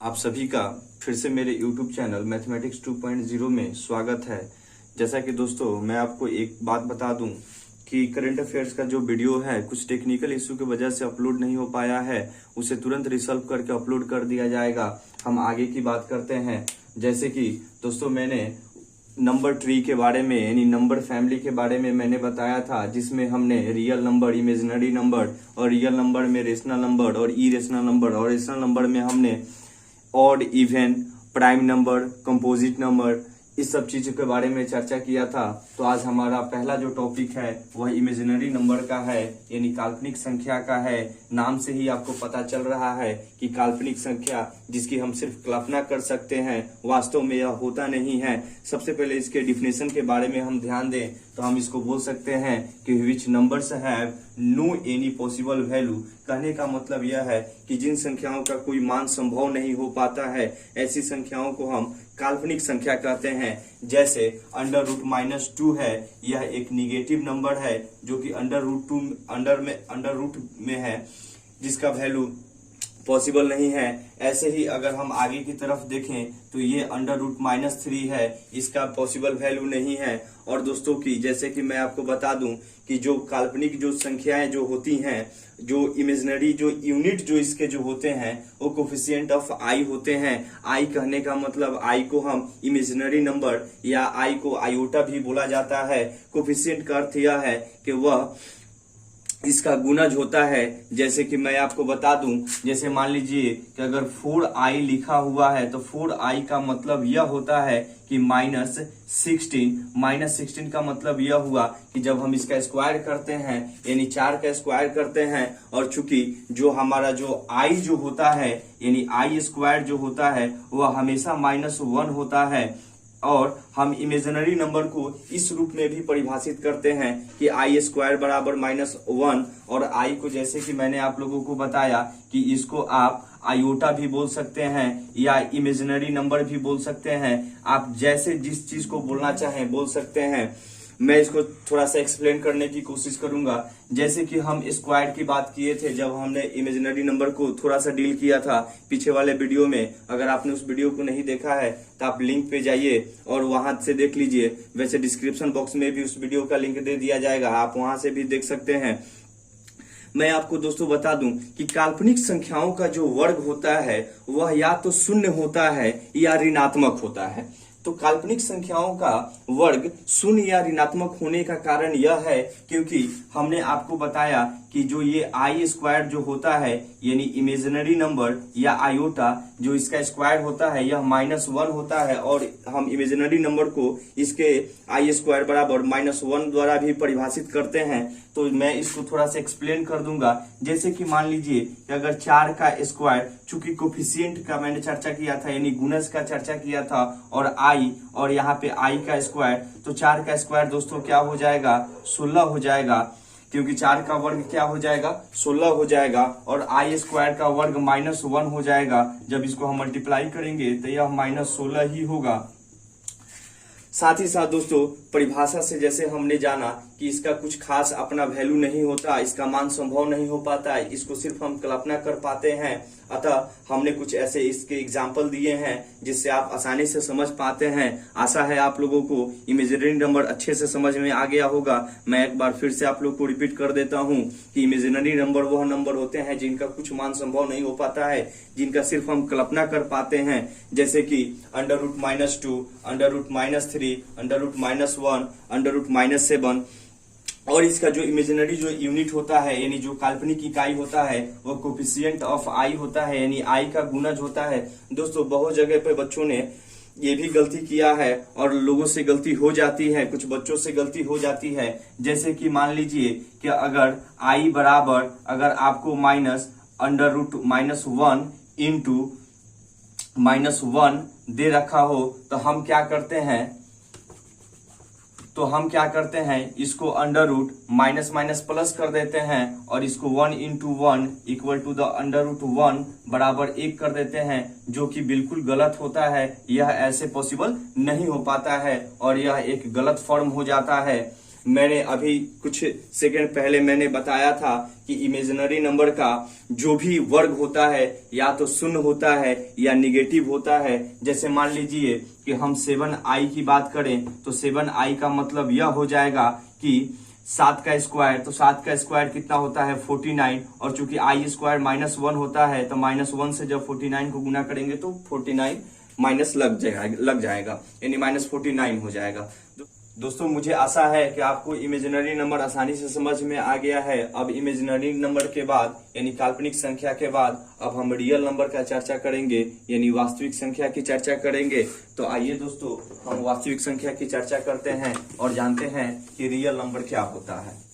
आप सभी का फिर से मेरे YouTube चैनल मैथमेटिक्स 2.0 में स्वागत है। जैसा कि दोस्तों मैं आपको एक बात बता दूं कि करंट अफेयर्स का जो वीडियो है कुछ टेक्निकल इशू की वजह से अपलोड नहीं हो पाया है, उसे तुरंत रिसॉल्व करके अपलोड कर दिया जाएगा। हम आगे की बात करते हैं। जैसे कि दोस्तों मैंने नंबर ट्री के बारे में यानी नंबर फैमिली के बारे में मैंने बताया था, जिसमें हमने रियल नंबर, इमेजिनरी नंबर और रियल नंबर में रेशनल नंबर और इरेशनल नंबर और रेशनल नंबर में हमने odd, even, prime number, composite number, इस सब चीजों के बारे में चर्चा किया था। तो आज हमारा पहला जो टॉपिक है वह इमेजिनरी नंबर का है, यानी काल्पनिक संख्या का है। नाम से ही आपको पता चल रहा है कि काल्पनिक संख्या जिसकी हम सिर्फ कल्पना कर सकते हैं, वास्तव में यह होता नहीं है। सबसे पहले इसके डिफिनेशन के बारे में हम ध्यान दें तो हम इसको बोल सकते हैं कि which numbers have no any possible value. कहने का मतलब यह है कि जिन संख्याओं का कोई मान संभव नहीं हो पाता है, ऐसी संख्याओं को हम काल्पनिक संख्या कहते हैं। जैसे √-2 है, यह एक निगेटिव नंबर है जो कि अंडर रूट में है, जिसका वैल्यू पॉसिबल नहीं है। ऐसे ही अगर हम आगे की तरफ देखें तो ये √-3 है, इसका पॉसिबल वैल्यू नहीं है। और दोस्तों की जैसे कि मैं आपको बता दूं कि जो काल्पनिक जो संख्याएं जो होती हैं, जो इमेजिनरी जो यूनिट जो इसके जो होते हैं वो कोफिशिएंट ऑफ आई होते हैं। आई कहने का मतलब आई को हम इमेजिनरी नंबर या आई को आयोटा भी बोला जाता है। कोफिशिएंट का अर्थ यह है कि वह इसका गुणज होता है। जैसे कि मैं आपको बता दूं, जैसे मान लीजिए कि अगर 4i लिखा हुआ है तो 4i का मतलब यह होता है कि -16 का मतलब यह हुआ कि जब हम इसका स्क्वायर करते हैं यानी 4 का स्क्वायर करते हैं, और चूंकि जो हमारा जो i जो होता है यानी i स्क्वायर जो होता है वह हमेशा -1 होता है। और हम इमेजिनरी नंबर को इस रूप में भी परिभाषित करते हैं कि i² बराबर -1, और i को जैसे कि मैंने आप लोगों को बताया कि इसको आप आयोटा भी बोल सकते हैं या इमेजिनरी नंबर भी बोल सकते हैं। आप जैसे जिस चीज को बोलना चाहें बोल सकते हैं। मैं इसको थोड़ा सा एक्सप्लेन करने की कोशिश करूंगा। जैसे कि हम स्क्वायर की बात किए थे जब हमने इमेजिनरी नंबर को थोड़ा सा डील किया था पीछे वाले वीडियो में। अगर आपने उस वीडियो को नहीं देखा है तो आप लिंक पे जाइए और वहां से देख लीजिए। वैसे डिस्क्रिप्शन बॉक्स में भी उस वीडियो का लिंक दे दिया जाएगा, आप वहां से भी देख सकते हैं। मैं आपको दोस्तों बता दूं कि काल्पनिक संख्याओं का जो वर्ग होता है वह या तो शून्य होता है या ऋणात्मक होता है। तो काल्पनिक संख्याओं का वर्ग शून्य या ऋणात्मक होने का कारण यह है क्योंकि हमने आपको बताया कि जो ये i² जो होता है यानी इमेजिनरी नंबर या आयोटा जो इसका स्क्वायर होता है यह -1 होता है, और हम इमेजिनरी नंबर को इसके i² बराबर -1 द्वारा भी परिभाषित करते हैं। तो मैं इसको थोड़ा सा एक्सप्लेन कर दूंगा। जैसे कि मान लीजिए कि अगर 4 का स्क्वायर, चूंकि कोफिशिएंट का मैंने चर्चा किया था यानी गुणज का चर्चा किया था, और i और यहाँ पे i का स्क्वायर, तो 4 का स्क्वायर दोस्तों क्या हो जाएगा, 16 हो जाएगा, क्योंकि 4 का वर्ग क्या हो जाएगा, 16 हो जाएगा, और i² का वर्ग -1 हो जाएगा। जब इसको हम मल्टीप्लाई करेंगे तो यह -16 ही होगा। साथ ही साथ दोस्तों परिभाषा से जैसे हमने जाना कि इसका कुछ खास अपना वैल्यू नहीं होता, इसका मान संभव नहीं हो पाता है, इसको सिर्फ हम कल्पना कर पाते हैं। अतः हमने कुछ ऐसे इसके एग्जाम्पल दिए हैं जिससे आप आसानी से समझ पाते हैं। आशा है आप लोगों को इमेजिनरी नंबर अच्छे से समझ में आ गया होगा। मैं एक बार फिर से आप लोग को रिपीट कर देता हूं कि इमेजिनरी नंबर वह नंबर होते हैं जिनका कुछ मान संभव नहीं हो पाता है, जिनका सिर्फ हम कल्पना कर पाते हैं। जैसे कि √-2, √-3, √-1, √-7, और इसका जो इमेजिनरी जो यूनिट होता है यानी जो काल्पनिक इकाई होता है वो कोफिशिएंट ऑफ आई होता है यानी आई का गुणज होता है। दोस्तों बहुत जगह पे बच्चों ने ये भी गलती किया है और लोगों से गलती हो जाती है, कुछ बच्चों से गलती हो जाती है। जैसे कि मान लीजिए कि अगर आई बराबर अगर आपको -√-1 इंटू -1 दे रखा हो तो हम क्या करते हैं, इसको अंडर रूट माइनस प्लस कर देते हैं और इसको 1 इंटू 1 इक्वल टू द √1 बराबर 1 कर देते हैं, जो कि बिल्कुल गलत होता है। यह ऐसे पॉसिबल नहीं हो पाता है और यह एक गलत फॉर्म हो जाता है। मैंने अभी कुछ सेकंड पहले मैंने बताया था कि इमेजिनरी नंबर का जो भी वर्ग होता है या तो शून्य होता है या निगेटिव होता है। जैसे मान लीजिए कि हम 7i की बात करें तो 7i का मतलब यह हो जाएगा कि 7 का स्क्वायर, तो 7 का स्क्वायर कितना होता है 49, और चूंकि आई स्क्वायर -1 होता है तो -1 से जब 49 को गुना करेंगे तो 49 माइनस लग जाएगा यानी -49 हो जाएगा। दोस्तों मुझे आशा है कि आपको इमेजिनरी नंबर आसानी से समझ में आ गया है। अब इमेजिनरी नंबर के बाद यानी काल्पनिक संख्या के बाद अब हम रियल नंबर का चर्चा करेंगे यानी वास्तविक संख्या की चर्चा करेंगे। तो आइए दोस्तों हम वास्तविक संख्या की चर्चा करते हैं और जानते हैं कि रियल नंबर क्या होता है।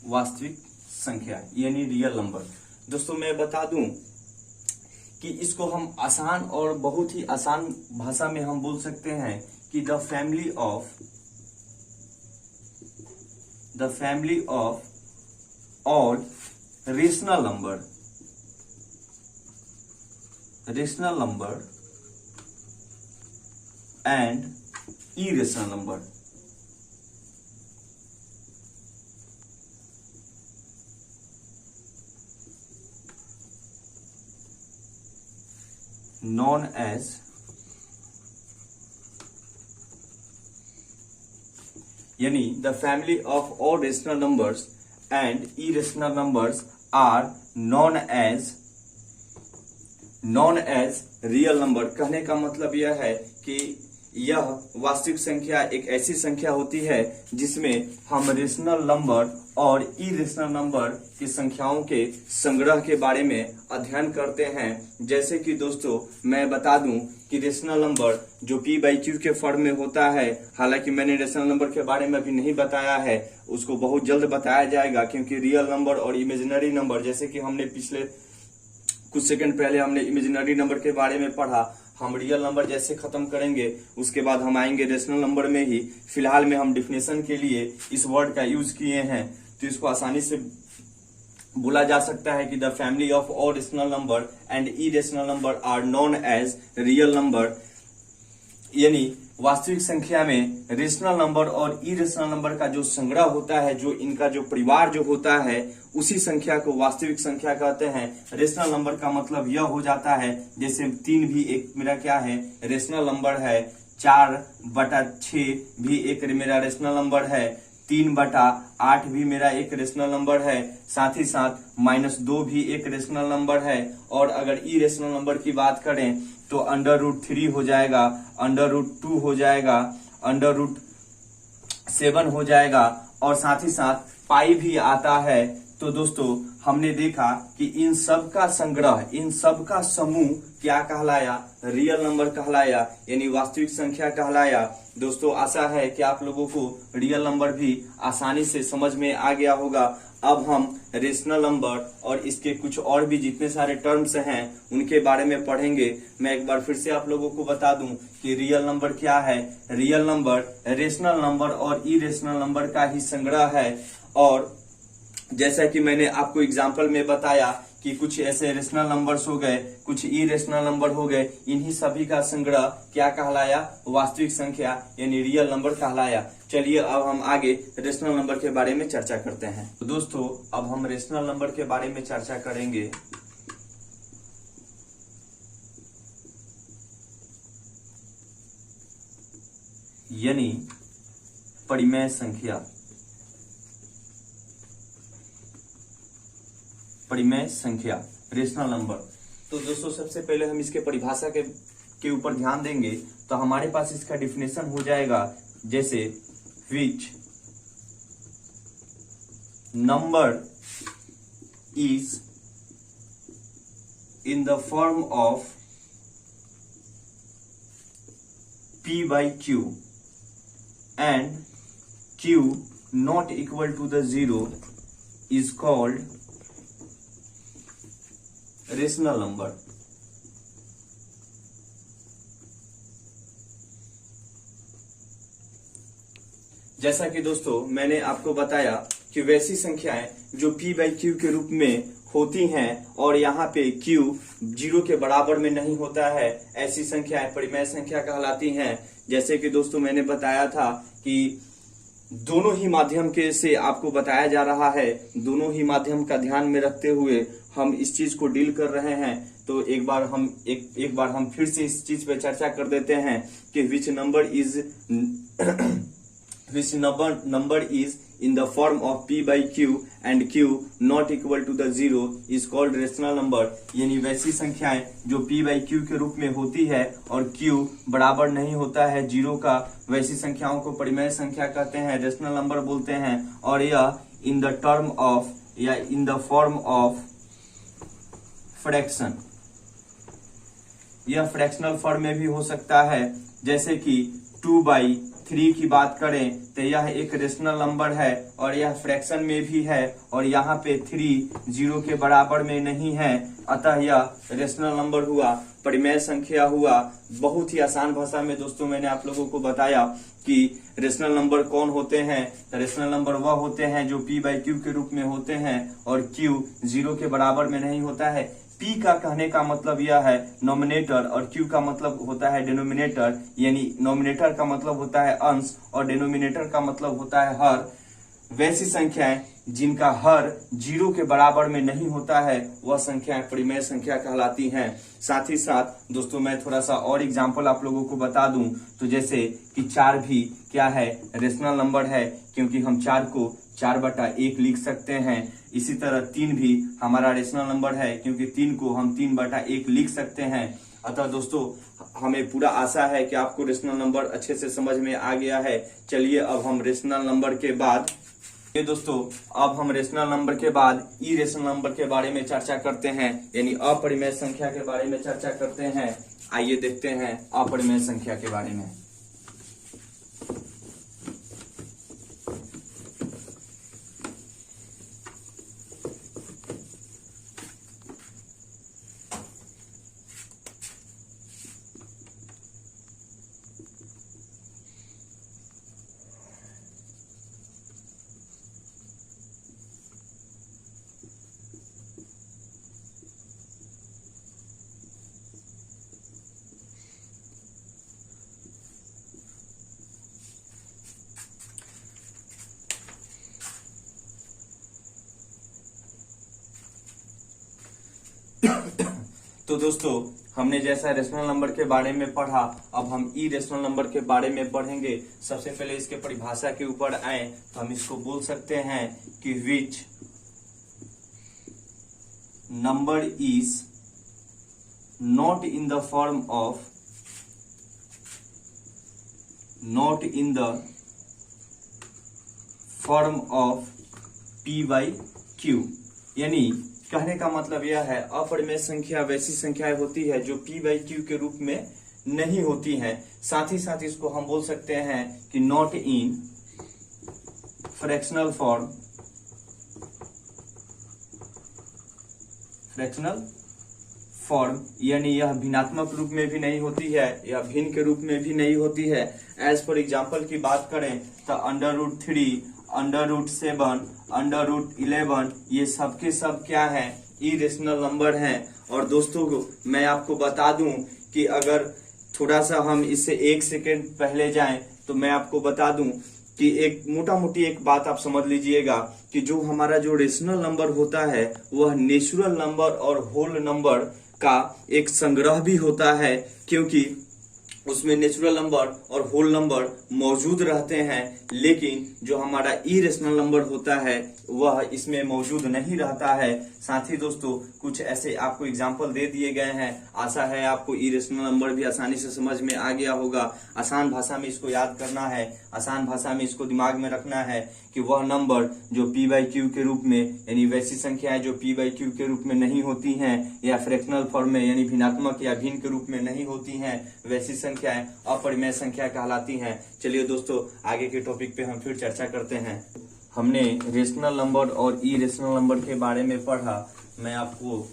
वास्तविक संख्या यानी रियल नंबर। दोस्तों मैं बता दूं कि इसको हम आसान और बहुत ही आसान भाषा में हम बोल सकते हैं कि the family of odd rational number and irrational number. known as यानी the family of all rational numbers and irrational numbers are known as real number. कहने का मतलब यह है कि यह वास्तविक संख्या एक ऐसी संख्या होती है जिसमें हम रेशनल नंबर और इरेशनल नंबर की संख्याओं के संग्रह के बारे में अध्ययन करते हैं। जैसे कि दोस्तों मैं बता दूं कि रेशनल नंबर जो p/q के फॉर्म में होता है, हालांकि मैंने रेशनल नंबर के बारे में अभी नहीं बताया है, उसको बहुत जल्द बताया जाएगा क्योंकि रियल नंबर और इमेजिनरी नंबर, जैसे कि हमने पिछले कुछ सेकंड पहले हमने इमेजिनरी नंबर के बारे में पढ़ा, हम रियल नंबर जैसे खत्म करेंगे उसके बाद हम आएंगे रेशनल नंबर में ही। फिलहाल में हम डिफिनेशन के लिए इस वर्ड का यूज किए हैं तो इसको आसानी से बोला जा सकता है कि the family of all rational number and irrational number are known as real number. यानी वास्तविक संख्या में रेशनल नंबर और इरेशनल नंबर का जो संग्रह होता है, जो इनका जो परिवार जो होता है, उसी संख्या को वास्तविक संख्या कहते हैं। रेशनल नंबर का मतलब यह हो जाता है जैसे 3 भी एक मेरा क्या है रेशनल नंबर है, 4/6 भी एक मेरा रेशनल नंबर है, 3/8 भी मेरा एक रेशनल नंबर है, साथ ही साथ -2 भी एक रेशनल नंबर है। और अगर इरेशनल नंबर की बात करें तो √3 हो जाएगा, √2 हो जाएगा, √7 हो जाएगा और साथ ही साथ पाई भी आता है। तो दोस्तों हमने देखा कि इन सब का संग्रह, इन सब का समूह क्या कहलाया, रियल नंबर कहलाया यानी वास्तविक संख्या कहलाया। दोस्तों आशा है कि आप लोगों को रियल नंबर भी आसानी से समझ में आ गया होगा। अब हम रेशनल नंबर और इसके कुछ और भी जितने सारे टर्म्स हैं उनके बारे में पढ़ेंगे। मैं एक बार फिर से आप लोगों को बता दूं कि रियल नंबर क्या है। रियल नंबर रेशनल नंबर और इरेशनल नंबर का ही संग्रह है। और जैसा कि मैंने आपको एग्जाम्पल में बताया कि कुछ ऐसे रेशनल नंबर्स हो गए, कुछ इरेशनल नंबर हो गए, इन्हीं सभी का संग्रह क्या कहलाया, वास्तविक संख्या यानी रियल नंबर कहलाया। चलिए अब हम आगे रेशनल नंबर के बारे में चर्चा करते हैं। तो दोस्तों अब हम रेशनल नंबर के बारे में चर्चा करेंगे। यानी परिमेय संख्या। परिमेय संख्या रेशनल नंबर। तो दोस्तों सबसे पहले हम इसके परिभाषा के ऊपर ध्यान देंगे तो हमारे पास इसका डिफिनेशन हो जाएगा जैसे which number is in the form of p/q and q not equal to the 0 is called rational number. जैसा कि दोस्तों मैंने आपको बताया कि वैसी संख्याएं जो p बाई क्यू के रूप में होती हैं और यहाँ पे q 0 के बराबर में नहीं होता है, ऐसी संख्याएं परिमेय संख्या कहलाती हैं। जैसे कि दोस्तों मैंने बताया था कि दोनों ही माध्यम के से आपको बताया जा रहा है, दोनों ही माध्यम का ध्यान में रखते हुए हम इस चीज को डील कर रहे हैं। तो एक बार हम फिर से इस चीज पे चर्चा कर देते हैं कि विच number is in the form of p by q and q not equal to the 0 is called rational number। यानी वैसी संख्याएं जो p by q के रूप में होती है और q बराबर नहीं होता है 0 का, वैसी संख्याओं को परिमेय संख्या कहते हैं, रेशनल नंबर बोलते हैं। और यह इन द टर्म ऑफ या in the form of fraction, यह फ्रैक्शनल फॉर्म में भी हो सकता है। जैसे कि 2/3 की बात करें तो यह एक रेशनल नंबर है और यह फ्रैक्शन में भी है और यहाँ पे 3 0 के बराबर में नहीं है, अतः यह रेशनल नंबर हुआ, परिमेय संख्या हुआ। बहुत ही आसान भाषा में दोस्तों मैंने आप लोगों को बताया कि रेशनल नंबर कौन होते हैं। रेशनल नंबर वह होते हैं जो p बाई क्यू के रूप में होते हैं और q 0 के बराबर में नहीं होता है। p का कहने का मतलब यह है नोमिनेटर और q का मतलब होता है डिनोमिनेटर, यानी नोमिनेटर का मतलब होता है अंश और डिनोमिनेटर का मतलब होता है हर। वैसी संख्याएं जिनका हर 0 के बराबर में नहीं होता है वह संख्याएं परिमेय संख्या कहलाती हैं। साथ ही साथ दोस्तों मैं थोड़ा सा और एग्जांपल आप लोगों को बता दूं तो जैसे कि 4 भी क्या है, रेशनल नंबर है, क्योंकि हम 4 को 4/1 लिख सकते हैं। इसी तरह 3 भी हमारा रेशनल नंबर है क्योंकि 3 को हम 3/1 लिख सकते हैं। अतः दोस्तों हमें पूरा आशा है कि आपको रेशनल नंबर अच्छे से समझ में आ गया है। चलिए अब हम रेशनल नंबर के बाद अब हम रेशनल नंबर के बाद इरेशनल नंबर के बारे में चर्चा करते हैं, यानी अपरिमेय संख्या के बारे में चर्चा करते हैं। आइए देखते हैं अपरिमेय संख्या के बारे में। तो दोस्तों हमने जैसा रेशनल नंबर के बारे में पढ़ा, अब हम इरेशनल नंबर के बारे में पढ़ेंगे। सबसे पहले इसके परिभाषा के ऊपर आए तो हम इसको बोल सकते हैं कि which number is not in the form of p by Q. यानी कहने का मतलब यह है अपरिमेय संख्या वैसी संख्याएं होती है जो p बाई क्यू के रूप में नहीं होती हैं। साथ ही साथ इसको हम बोल सकते हैं कि नॉट इन फ्रैक्शनल फॉर्म, यानी यह भिन्नात्मक रूप में भी नहीं होती है, यह भिन्न के रूप में भी नहीं होती है। एज फॉर एग्जाम्पल की बात करें तो √3, √7, √11 ये सब के सब क्या है, इरेशनल नंबर हैं। और दोस्तों मैं आपको बता दूं कि अगर थोड़ा सा हम इससे 1 सेकेंड पहले जाएं तो मैं आपको बता दूं कि एक मोटा मोटी एक बात आप समझ लीजिएगा कि जो हमारा जो रेशनल नंबर होता है वह नेचुरल नंबर और होल नंबर का एक संग्रह भी होता है, क्योंकि उसमें नेचुरल नंबर और होल नंबर मौजूद रहते हैं, लेकिन जो हमारा इरेशनल नंबर होता है वह इसमें मौजूद नहीं रहता है। साथ ही दोस्तों कुछ ऐसे आपको एग्जाम्पल दे दिए गए हैं, आशा है आपको इरेशनल नंबर भी आसानी से समझ में आ गया होगा। आसान भाषा में इसको याद करना है, आसान भाषा में इसको दिमाग में रखना है कि वह नंबर जो p बाई क्यू के रूप में, यानी वैसी संख्याएं जो p बाई क्यू के रूप में नहीं होती हैं या फ्रैक्शनल फॉर्म में यानी भिन्नात्मक या भिन्न के रूप में नहीं होती हैं, वैसी संख्याएं अपरिमेय संख्या कहलाती हैं। चलिए दोस्तों आगे के टॉपिक पे हम फिर चर्चा करते हैं। हमने रेशनल नंबर और इरेशनल नंबर के बारे में पढ़ा। मैं आपको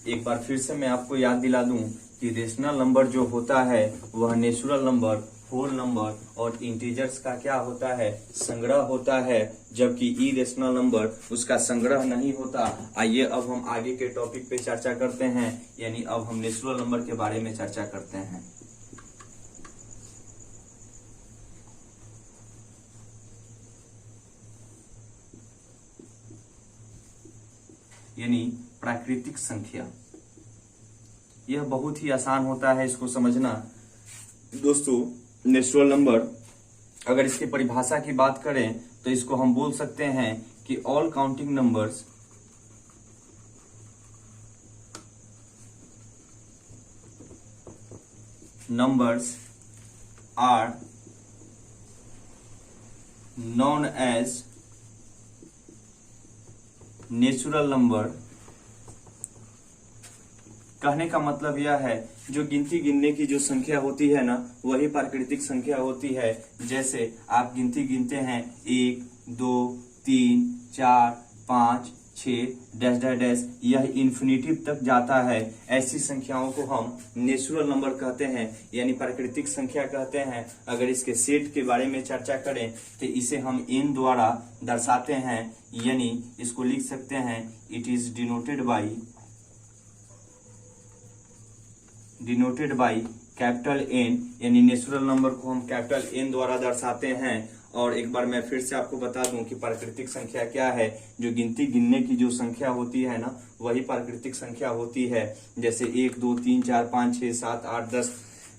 एक बार फिर से मैं आपको याद दिला दूं कि रेशनल नंबर जो होता है वह नेचुरल नंबर, होल नंबर और इंटीजर्स का क्या होता है, संग्रह होता है, जबकि इरेशनल नंबर उसका संग्रह नहीं होता। आइए अब हम आगे के टॉपिक पे चर्चा करते हैं, यानी अब हम नेचुरल नंबर के बारे में चर्चा करते हैं। यानी प्राकृतिक संख्या। यह बहुत ही आसान होता है इसको समझना। दोस्तों, नेचुरल नंबर अगर इसकी परिभाषा की बात करें तो इसको हम बोल सकते हैं कि all counting numbers are known as natural number. कहने का मतलब यह है जो गिनती गिनने की जो संख्या होती है ना, वही प्राकृतिक संख्या होती है। जैसे आप गिनती गिनते हैं 1 2 3 4 5 6 डैश डैश डैश, यह इन्फिनिटी तक जाता है। ऐसी संख्याओं को हम नेचुरल नंबर कहते हैं, यानी प्राकृतिक संख्या कहते हैं। अगर इसके सेट के बारे में चर्चा करें तो इसे हम n द्वारा दर्शाते हैं, यानी इसको लिख सकते हैं it is denoted by capital N, यानी नेचुरल नंबर को हम कैपिटल N द्वारा दर्शाते हैं। और एक बार मैं फिर से आपको बता दूं कि प्राकृतिक संख्या क्या है। जो गिनती गिनने की जो संख्या होती है ना, वही प्राकृतिक संख्या होती है। जैसे 1 2 3 4 5 6 7 8 10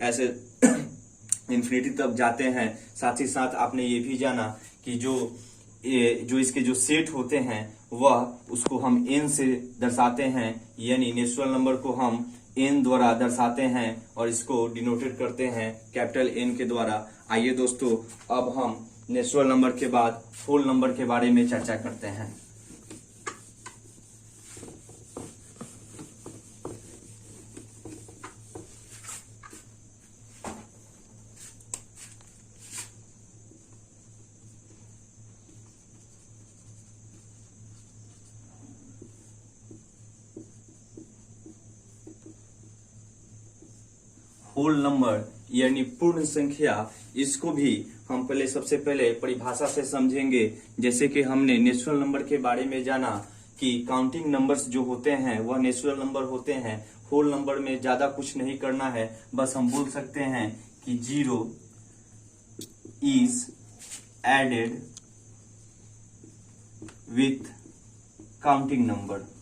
ऐसे इन्फिनिटी तक जाते हैं। साथ ही साथ आपने ये भी जाना कि जो इसके जो सेट होते हैं वह उसको हम n से दर्शाते हैं, यानी नेचुरल नंबर को हम n द्वारा दर्शाते हैं और इसको डिनोटेड करते हैं कैपिटल N के द्वारा। आइए दोस्तों, अब हम नेचुरल नंबर के बाद होल नंबर के बारे में चर्चा करते हैं। होल नंबर यानी पूर्ण संख्या, इसको भी हम सबसे पहले परिभाषा से समझेंगे। जैसे कि हमने नेचुरल नंबर के बारे में जाना कि काउंटिंग नंबर्स जो होते हैं वह नेचुरल नंबर होते हैं। होल नंबर में ज्यादा कुछ नहीं करना है, बस हम बोल सकते हैं कि 0 is added with counting number.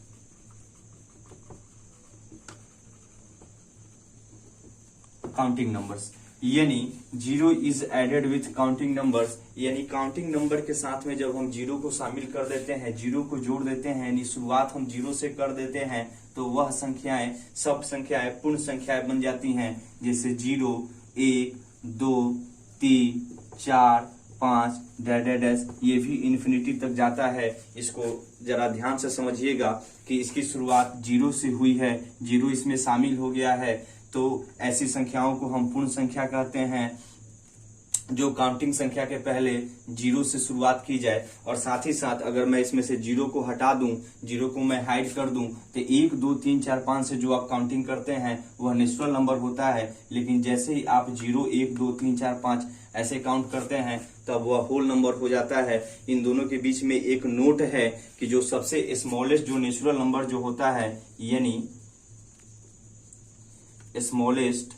Counting numbers यानी 0 is added with counting numbers, यानी काउंटिंग नंबर के साथ में जब हम 0 को शामिल कर देते हैं, 0 को जोड़ देते हैं, यानी शुरुआत हम 0 से कर देते हैं, तो वह संख्याएं सब संख्याएं पूर्ण संख्याएं बन जाती हैं। जैसे 0 1 2 3 4 5 डैश, ये भी इन्फिनिटी तक जाता है। इसको जरा ध्यान से समझिएगा कि इसकी शुरुआत 0 से हुई है, 0 इसमें शामिल हो गया है, तो ऐसी संख्याओं को हम पूर्ण संख्या कहते हैं। जो काउंटिंग संख्या के पहले 0 से शुरुआत की जाए, और साथ ही साथ अगर मैं इसमें से 0 को हटा दूं, 0 को मैं हाइड कर दूं, तो 1 2 3 4 5 से जो आप काउंटिंग करते हैं वह नेचुरल नंबर होता है। लेकिन जैसे ही आप 0 1 2 3 4 5 ऐसे काउंट करते हैं तब वह होल नंबर हो जाता है। इन दोनों के बीच में एक नोट है कि जो सबसे स्मॉलेस्ट जो नेचुरल नंबर जो होता है, यानी स्मॉलेस्ट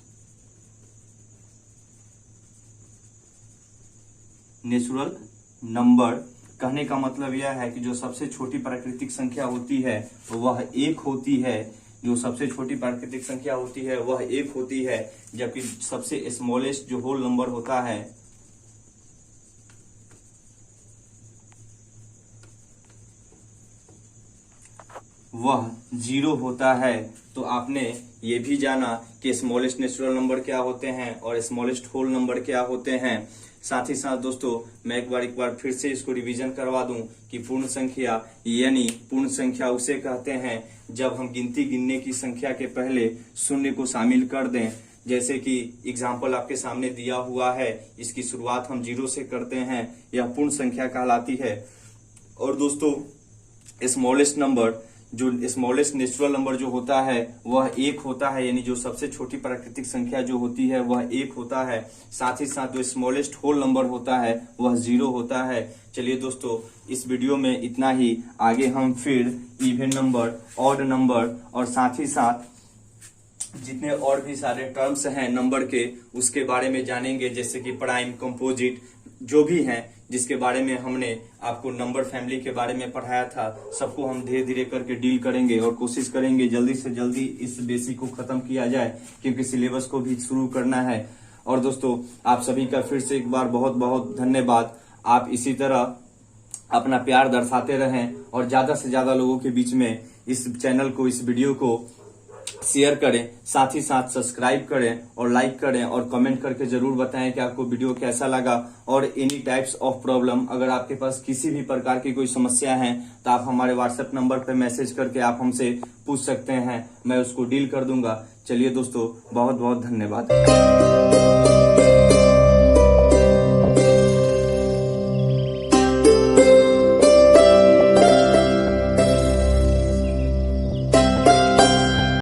नेचुरल नंबर, कहने का मतलब यह है कि जो सबसे छोटी प्राकृतिक संख्या होती है वह 1 होती है। जो सबसे छोटी प्राकृतिक संख्या होती है वह 1 होती है, जबकि सबसे स्मॉलेस्ट जो होल नंबर होता है वह 0 होता है। तो आपने ये भी जाना कि स्मॉलेस्ट नेचुरल नंबर क्या होते हैं और स्मॉलेस्ट होल नंबर क्या होते हैं। साथ ही साथ दोस्तों, मैं एक बार फिर से इसको रिवीजन करवा दूं कि पूर्ण संख्या यानी पूर्ण संख्या उसे कहते हैं जब हम गिनती गिनने की संख्या के पहले शून्य को शामिल कर दें। जैसे कि एग्जाम्पल आपके सामने दिया हुआ है, इसकी शुरुआत हम 0 से करते हैं, यह पूर्ण संख्या कहलाती है। और दोस्तों, स्मॉलेस्ट नंबर जो स्मॉलेस्ट नेचुरल नंबर जो होता है वह 1 होता है, यानी जो सबसे छोटी प्राकृतिक संख्या जो होती है वह 1 होता है। साथ ही साथ जो स्मॉलेस्ट होल नंबर होता है वह 0 होता है। चलिए दोस्तों, इस वीडियो में इतना ही। आगे हम फिर इवन नंबर, ऑड नंबर और साथ ही साथ जितने और भी सारे टर्म्स हैं नंबर के उसके बारे में जानेंगे, जैसे कि प्राइम, कंपोजिट, जो भी हैं जिसके बारे में हमने आपको नंबर फैमिली के बारे में पढ़ाया था, सबको हम धीरे धीरे करके डील करेंगे और कोशिश करेंगे जल्दी से जल्दी इस बेसिक को खत्म किया जाए, क्योंकि सिलेबस को भी शुरू करना है। और दोस्तों, आप सभी का फिर से एक बार बहुत बहुत धन्यवाद। आप इसी तरह अपना प्यार दर्शाते रहें और ज्यादा से ज्यादा लोगों के बीच में इस चैनल को, इस वीडियो को शेयर करें, साथ ही साथ सब्सक्राइब करें और लाइक करें और कमेंट करके जरूर बताएं कि आपको वीडियो कैसा लगा। और एनी टाइप्स ऑफ प्रॉब्लम, अगर आपके पास किसी भी प्रकार की कोई समस्या है तो आप हमारे व्हाट्सएप नंबर पर मैसेज करके आप हमसे पूछ सकते हैं, मैं उसको डील कर दूंगा। चलिए दोस्तों, बहुत बहुत धन्यवाद।